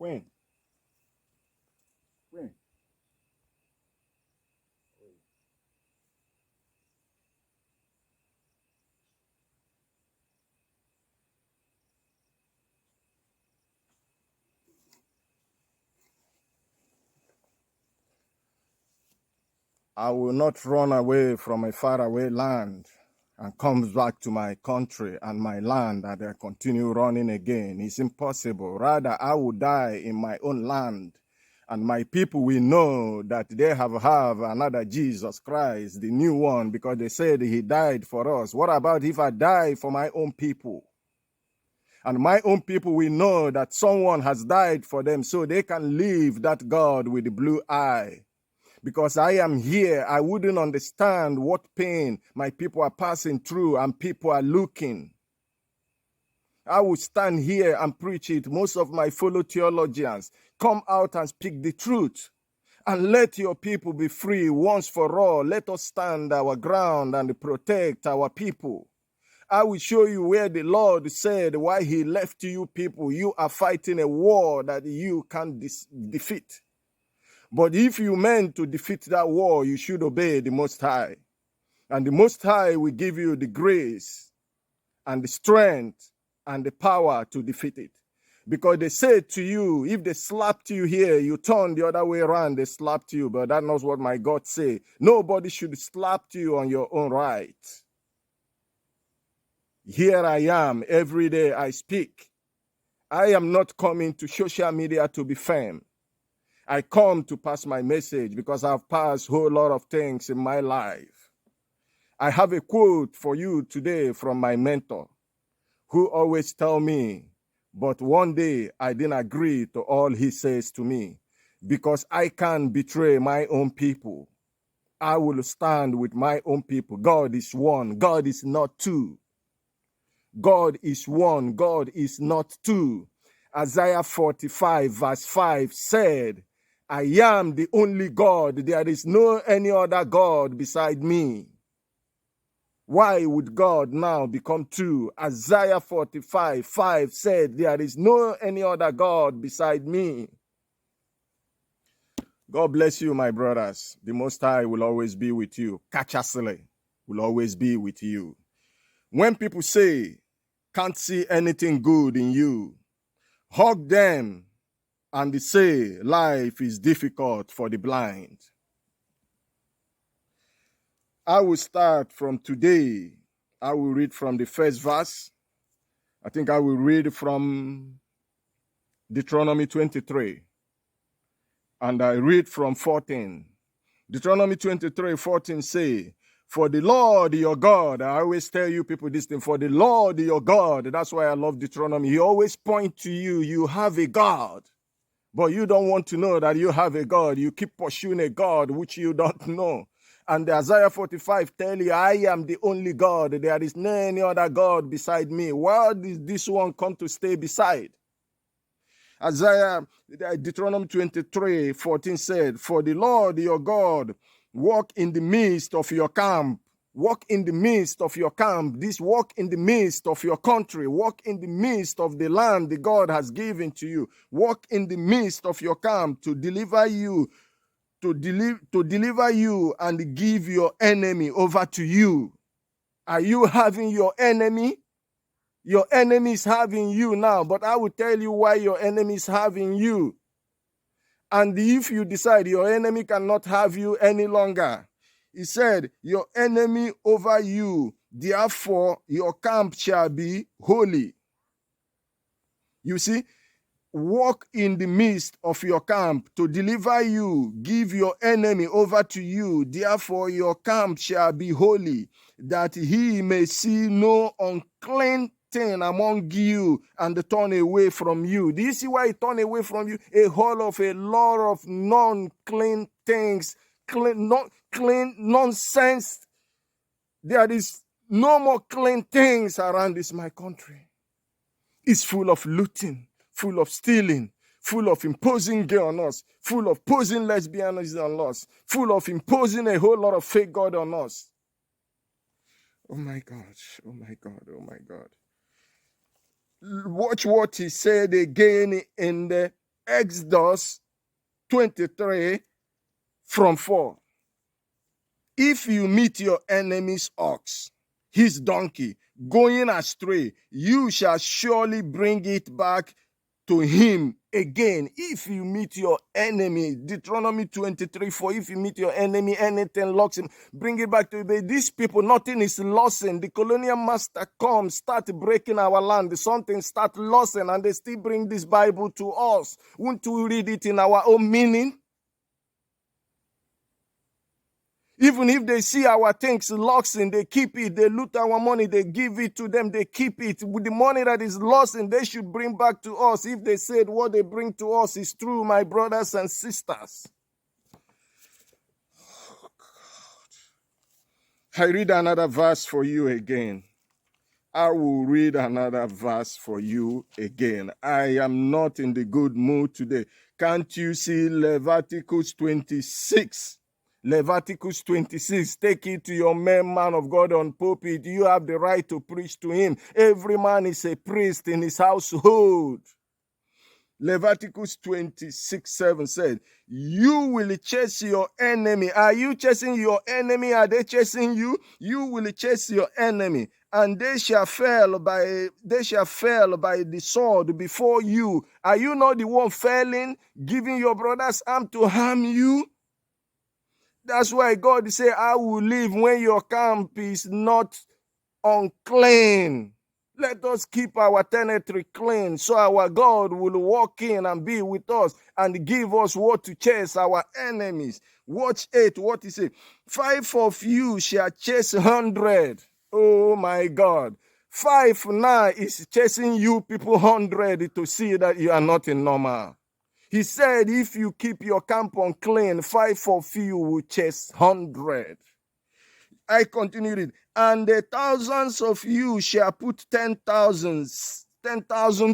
Queen. Queen. I will not run away from a faraway land and comes back to my country and my land and I continue running again. It's impossible. Rather, I will die in my own land and my people will know that they have another Jesus Christ, the new one, because they said he died for us. What about if I die for my own people? And my own people will know that someone has died for them so they can leave that God with the blue eye. Because I am here, I wouldn't understand what pain my people are passing through and people are looking. I will stand here and preach it. Most of my fellow theologians come out and speak the truth. And let your people be free once for all. Let us stand our ground and protect our people. I will show you where the Lord said why he left you people. You are fighting a war that you can't defeat. But if you meant to defeat that war, you should obey the Most High. And the Most High will give you the grace and the strength and the power to defeat it. Because they said to you, if they slapped you here, you turn the other way around, they slapped you. But that's not what my God say. Nobody should slap you on your own right. Here I am, every day I speak. I am not coming to social media to be fame. I come to pass my message because I've passed a whole lot of things in my life. I have a quote for you today from my mentor, who always tell me, but one day I didn't agree to all he says to me because I can't betray my own people. I will stand with my own people. God is one. God is not two. God is one. God is not two. Isaiah 45 verse 5 said, I am the only God. There is no any other God beside me. Why would God now become two? Isaiah 45 5 said, there is no any other God beside me. God bless you, my brothers. The Most High will always be with you. Kachasile will always be with you. When people say, can't see anything good in you, hug them and say, life is difficult for the blind. I will start from today. I will read from the first verse. I think I will read from Deuteronomy 23. And I read from 14. Deuteronomy 23:14 say, for the Lord your God, I always tell you people this thing, for the Lord your God, that's why I love Deuteronomy. He always point to you, you have a God. But you don't want to know that you have a God. You keep pursuing a God which you don't know. And Isaiah 45 tell you, I am the only God. There is no any other God beside me. Why did this one come to stay beside? Deuteronomy 23:14 said, for the Lord your God walk in the midst of your camp. Walk in the midst of your camp. This walk in the midst of your country. Walk in the midst of the land that God has given to you. Walk in the midst of your camp to deliver you, to deliver you and give your enemy over to you. Are you having your enemy? Your enemy is having you now, but I will tell you why your enemy is having you. And if you decide your enemy cannot have you any longer, he said, your enemy over you, therefore your camp shall be holy. You see, walk in the midst of your camp to deliver you, give your enemy over to you, therefore your camp shall be holy, that he may see no unclean thing among you and turn away from you. Do you see why he turned away from you? A lot of non-clean things, not clean nonsense. There is no more clean things around this my country. It's full of looting, full of stealing, full of imposing gay on us, full of posing lesbianism on us, full of imposing a whole lot of fake God on us. Oh my God, oh my God, oh my God. Watch what he said again in the Exodus 23 from 4. If you meet your enemy's ox, his donkey, going astray, you shall surely bring it back to him again. If you meet your enemy, Deuteronomy 23 4, if you meet your enemy, anything locks him, bring it back to him. But these people, nothing is losing. The colonial master comes, start breaking our land, something start losing, and they still bring this Bible to us. Won't we read it in our own meaning? Even if they see our things lost in, they keep it. They loot our money, they give it to them, they keep it. With the money that is lost in, they should bring back to us. If they said what they bring to us is true, my brothers and sisters. I read another verse for you again. I will read another verse for you again. I am not in the good mood today. Can't you see Leviticus 26? Leviticus 26, take it to your man of God on pulpit. You have the right to preach to him. Every man is a priest in his household. Leviticus 26:7 said, you will chase your enemy. Are you chasing your enemy? Are they chasing you? You will chase your enemy, and they shall fall by the sword before you. Are you not the one failing, giving your brother's arm to harm you? That's why God say, I will live when your camp is not unclean. Let us keep our territory clean so our God will walk in and be with us and give us what to chase our enemies. Watch 8, what he said. 5 of you shall chase 100. Oh my God. 5 now is chasing you people 100 to see that you are not in normal. He said, if you keep your camp unclean, 5 of you will chase 100. I continued it. And the thousands of you shall put 10,000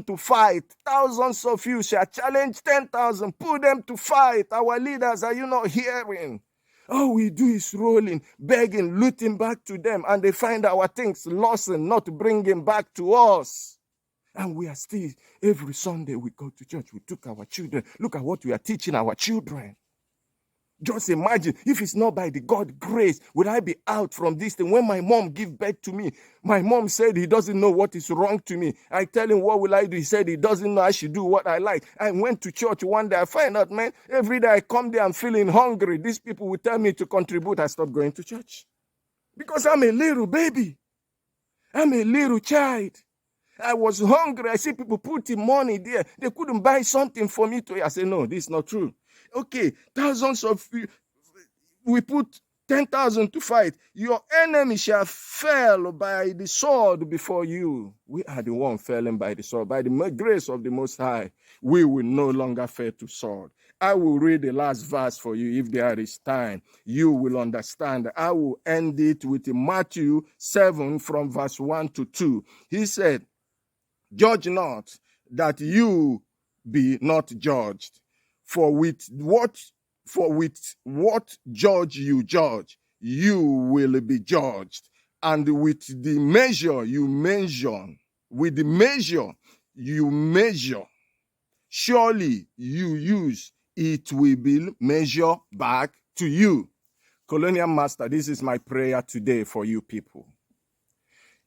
to fight. Thousands of you shall challenge 10,000. Put them to fight. Our leaders, are you not hearing? All we do is rolling, begging, looting back to them. And they find our things lost and not bringing back to us. And we are still, every Sunday we go to church, we took our children. Look at what we are teaching our children. Just imagine, if it's not by the God grace, would I be out from this thing? When my mom gave birth to me, my mom said he doesn't know what is wrong to me. I tell him, what will I do? He said he doesn't know I should do what I like. I went to church one day. I find out, man, every day I come there, I'm feeling hungry. These people will tell me to contribute. I stop going to church. Because I'm a little baby. I'm a little child. I was hungry. I see people putting money there. They couldn't buy something for me to eat. I said, no, this is not true. Okay, thousands of you, we put 10,000 to fight. Your enemy shall fall by the sword before you. We are the one falling by the sword. By the grace of the Most High, we will no longer fall to sword. I will read the last verse for you if there is time. You will understand. I will end it with Matthew 7 from verse 1 to 2. He said, judge not, that you be not judged. For with what judge, you will be judged. And with the measure you measure, surely you use, it will be measured back to you. Colonial Master, this is my prayer today for you people.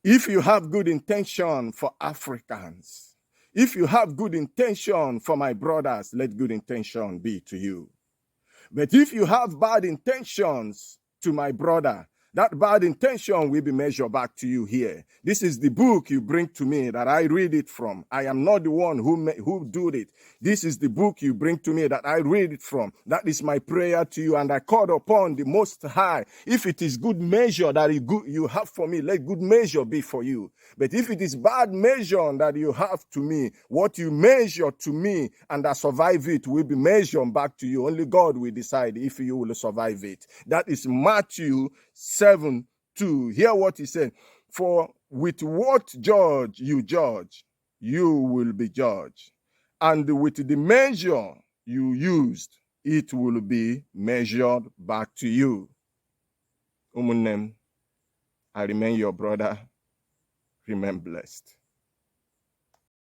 If you have good intention for Africans, if you have good intention for my brothers, let good intention be to you. But if you have bad intentions to my brother, that bad intention will be measured back to you here. This is the book you bring to me that I read it from. I am not the one who did it. This is the book you bring to me that I read it from. That is my prayer to you, and I call upon the Most High. If it is good measure that you have for me, let good measure be for you. But if it is bad measure that you have to me, what you measure to me and I survive it will be measured back to you. Only God will decide if you will survive it. That is Matthew 7:2. Hear what he said. For with what judge, you will be judged. And with the measure you used, it will be measured back to you. Umunnem, I remain your brother. Remain blessed.